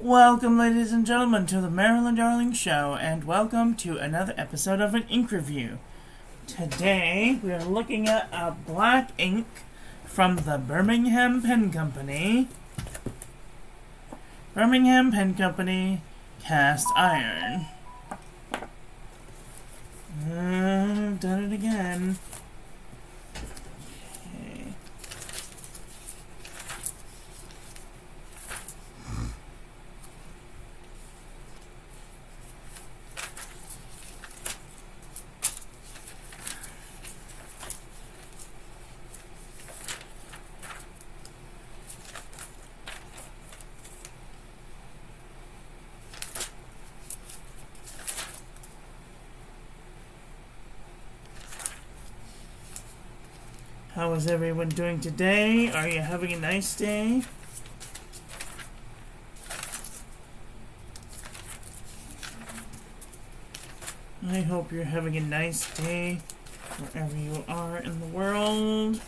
Welcome, ladies and gentlemen, to the Maryland Darling Show, and welcome to another episode of an ink review. Today, we are looking at a black ink from the Birmingham Pen Company. Birmingham Pen Company Cast Iron. I've done it again. Okay. How is everyone doing today? Are you having a nice day? I hope you're having a nice day wherever you are in the world.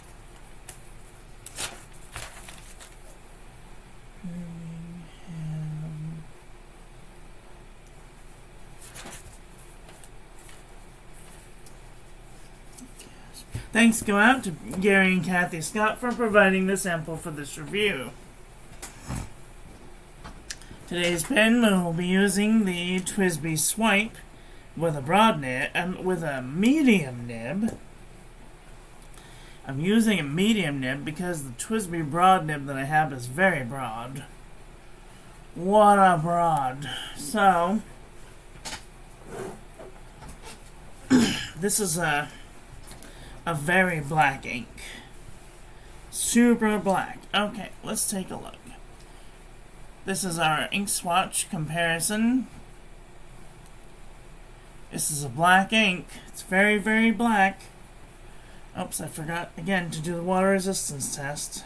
Thanks go out to Gary and Kathy Scott for providing the sample for this review. Today's pen will be using the TWSBI Swipe with a broad nib and with a medium nib. I'm using a medium nib because the TWSBI broad nib that I have is very broad. What a broad! So this is a very black ink. Super black. Okay, let's take a look. This is our ink swatch comparison. This is a black ink. It's very, very black. Oops, I forgot again to do the water resistance test.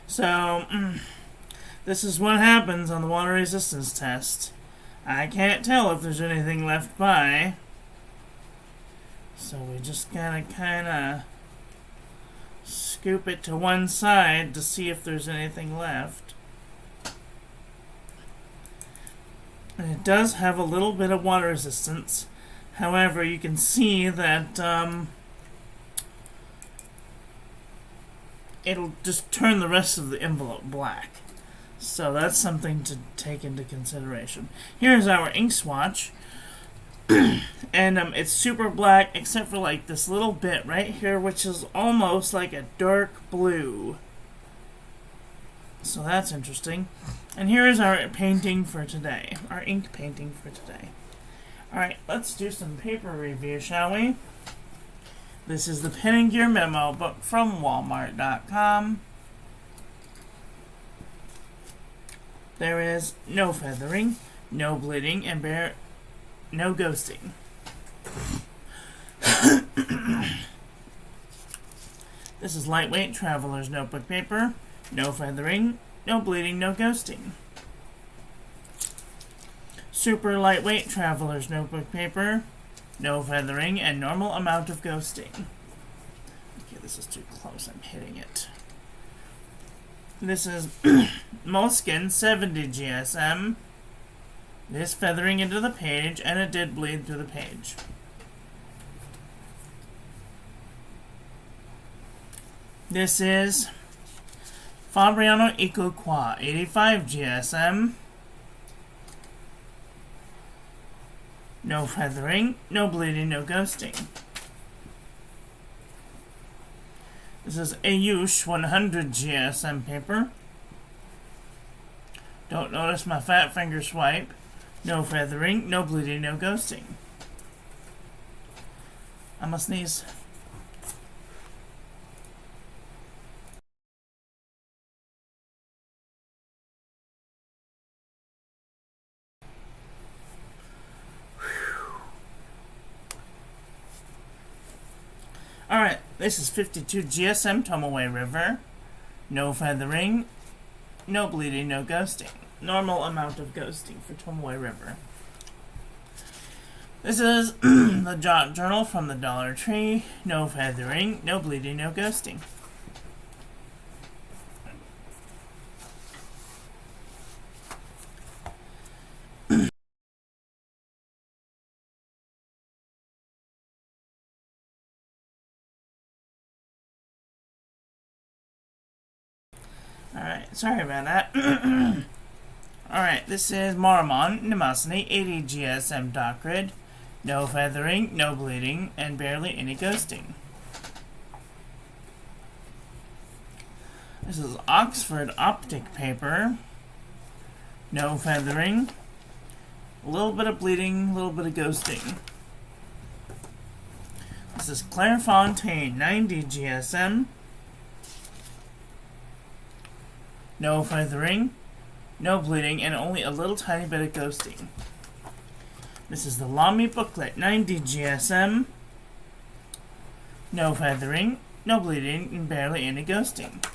So, this is what happens on the water resistance test. I can't tell if there's anything left by. So we just gotta kinda scoop it to one side to see if there's anything left. And it does have a little bit of water resistance. However, you can see that it'll just turn the rest of the envelope black. So that's something to take into consideration. Here's our ink swatch. And it's super black except for like this little bit right here, which is almost like a dark blue. So that's interesting. And here's our painting for today. Our ink painting for today. Alright, let's do some paper review, shall we? This is the Pen and Gear Memo book from Walmart.com. There is no feathering, no bleeding, and no ghosting. This is lightweight traveler's notebook paper, no feathering, no bleeding, no ghosting. Super lightweight traveler's notebook paper, no feathering, and normal amount of ghosting. Okay, this is too close. I'm hitting it. This is Moleskine 70 GSM. This feathering into the page, and it did bleed through the page. This is Fabriano Eco Qua 85 GSM. No feathering, no bleeding, no ghosting. This is Ayush 100 GSM paper. Don't notice my fat finger swipe. No feathering, no bleeding, no ghosting. I must sneeze. Alright, this is 52 GSM Tomoe River. No feathering, no bleeding, no ghosting. Normal amount of ghosting for Tomoe River. This is the Jot Journal from the Dollar Tree. No feathering, no bleeding, no ghosting. Alright, sorry about that. Alright, this is Marmon, Nemosity, 80 GSM dot grid. No feathering, no bleeding, and barely any ghosting. This is Oxford Optic paper. No feathering. A little bit of bleeding, a little bit of ghosting. This is Clairefontaine, 90 GSM. No feathering, no bleeding, and only a little tiny bit of ghosting. This is the Lamy booklet, 90 GSM. No feathering, no bleeding, and barely any ghosting.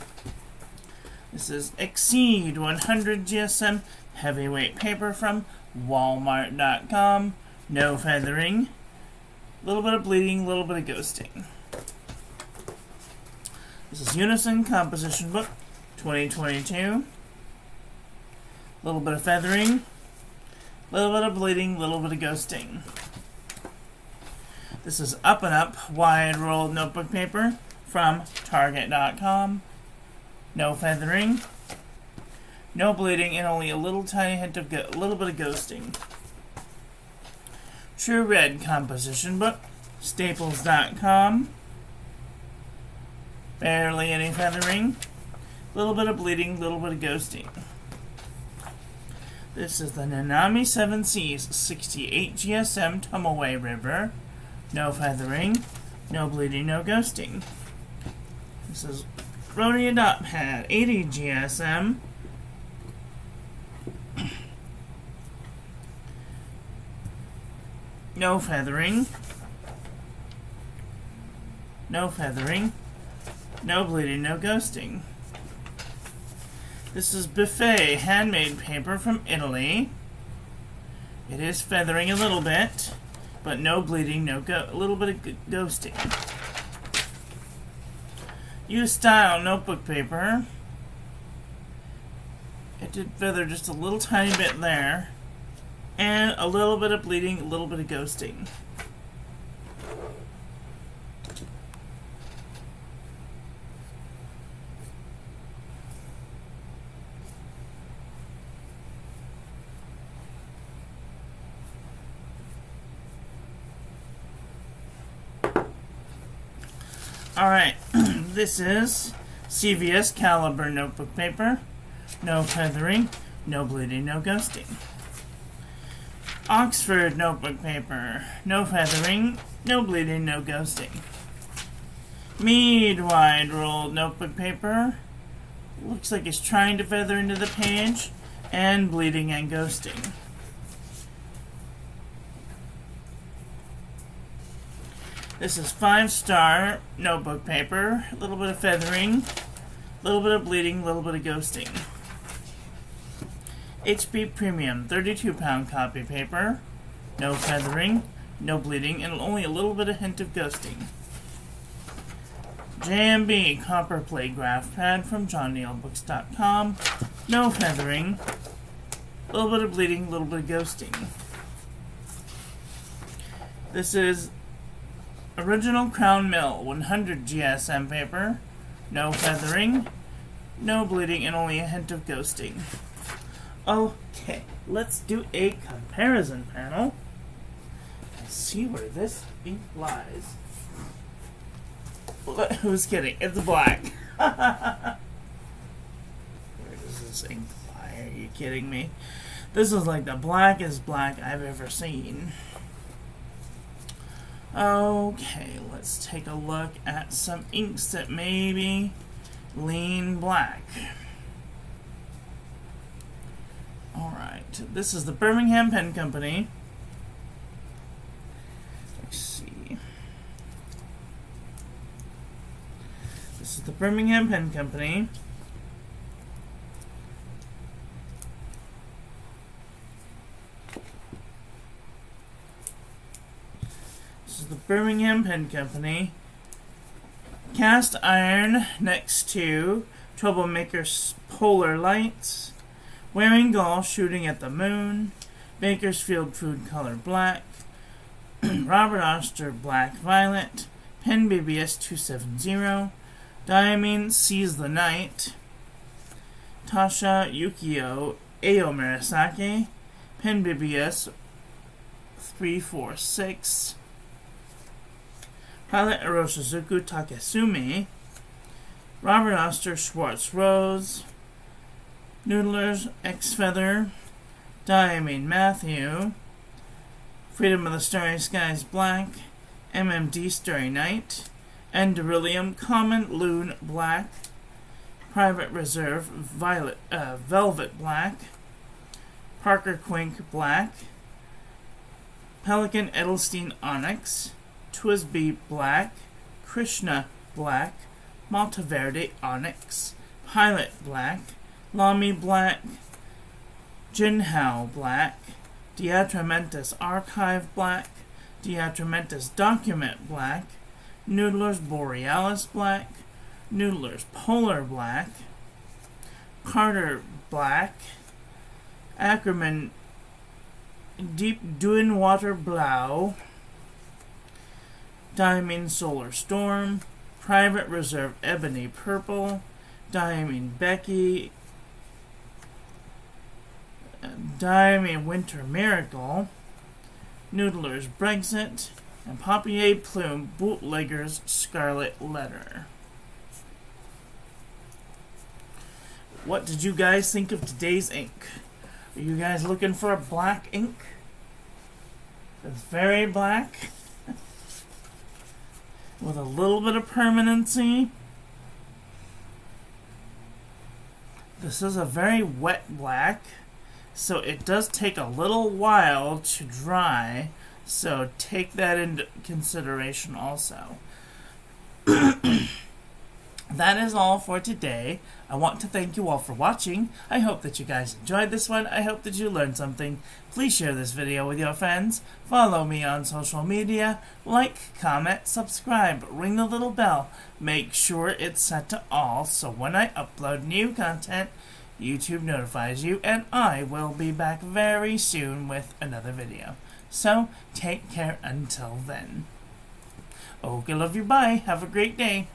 This is Exceed 100 GSM heavyweight paper from Walmart.com. No feathering, a little bit of bleeding, a little bit of ghosting. This is Unison Composition Book 2022. A little bit of feathering, a little bit of bleeding, a little bit of ghosting. This is Up and Up wide rolled notebook paper from Target.com. No feathering, no bleeding, and only a little tiny hint of a little bit of ghosting. True Red Composition Book, Staples.com. Barely any feathering. A little bit of bleeding, a little bit of ghosting. This is the Nanami 7 Seas 68 GSM Tumaway River. No feathering, no bleeding, no ghosting. This is Rhodia Dot Pad 80 GSM. No feathering, no feathering, no bleeding, no ghosting. This is Buffet handmade paper from Italy. It is feathering a little bit, but no bleeding, a little bit of ghosting. Use Style notebook paper. It did feather just a little tiny bit there, and a little bit of bleeding, a little bit of ghosting. Alright, this is CVS Caliber notebook paper. No feathering, no bleeding, no ghosting. Oxford notebook paper. No feathering, no bleeding, no ghosting. Mead wide rolled notebook paper. Looks like it's trying to feather into the page, and bleeding and ghosting. This is 5-star notebook paper. A little bit of feathering, a little bit of bleeding, a little bit of ghosting. HP Premium 32-pound copy paper. No feathering, no bleeding, and only a little bit of hint of ghosting. JMB copper plate graph pad from JohnNeilBooks.com. No feathering, a little bit of bleeding, a little bit of ghosting. This is Original Crown Mill 100 GSM paper. No feathering, no bleeding, and only a hint of ghosting. Okay, let's do a comparison panel and see where this ink lies. Who's kidding? It's black. Where does this ink lie? Are you kidding me? This is like the blackest black I've ever seen. Okay, let's take a look at some inks that maybe lean black. Alright, this is the Birmingham Pen Company. Let's see. This is the Birmingham Pen Company. This is the Birmingham Pen Company. Cast iron next to Troublemaker's Polar Lights. Wearing Gall Shooting at the Moon. Bakersfield Food Color Black. Robert Oster Black Violet. Pen BBS 270. Diamine Seize the Night. Tasha Yukio Aomarasake. Pen BBS 346. Pilot Eroshizuku Takesumi. Robert Oster Schwartz Rose. Noodlers X Feather. Diamine Matthew. Freedom of the Starry Skies Black. MMD Starry Night. Enderilium Common Loon Black. Private Reserve Velvet Black. Parker Quink Black. Pelican Edelstein Onyx. Twisby Black. Krishna Black. Monteverde Onyx. Pilot Black. Lamy Black. Jinhao Black. Diatramentus Archive Black. Diatramentus Document Black. Noodler's Borealis Black. Noodler's Polar Black. Carter Black. Ackerman Deep Duinwater Blau. Diamine Solar Storm. Private Reserve Ebony Purple. Diamine Becky. Diamine Winter Miracle. Noodler's Brexit. And Papier Plume Bootlegger's Scarlet Letter. What did you guys think of today's ink? Are you guys looking for a black ink? It's very black. With a little bit of permanency. This is a very wet black. So it does take a little while to dry. So take that into consideration also. That is all for today. I want to thank you all for watching. I hope that you guys enjoyed this one. I hope that you learned something. Please share this video with your friends. Follow me on social media. Like, comment, subscribe, ring the little bell. Make sure it's set to all so when I upload new content, YouTube notifies you, and I will be back very soon with another video. So, take care until then. Okay, love you, bye. Have a great day.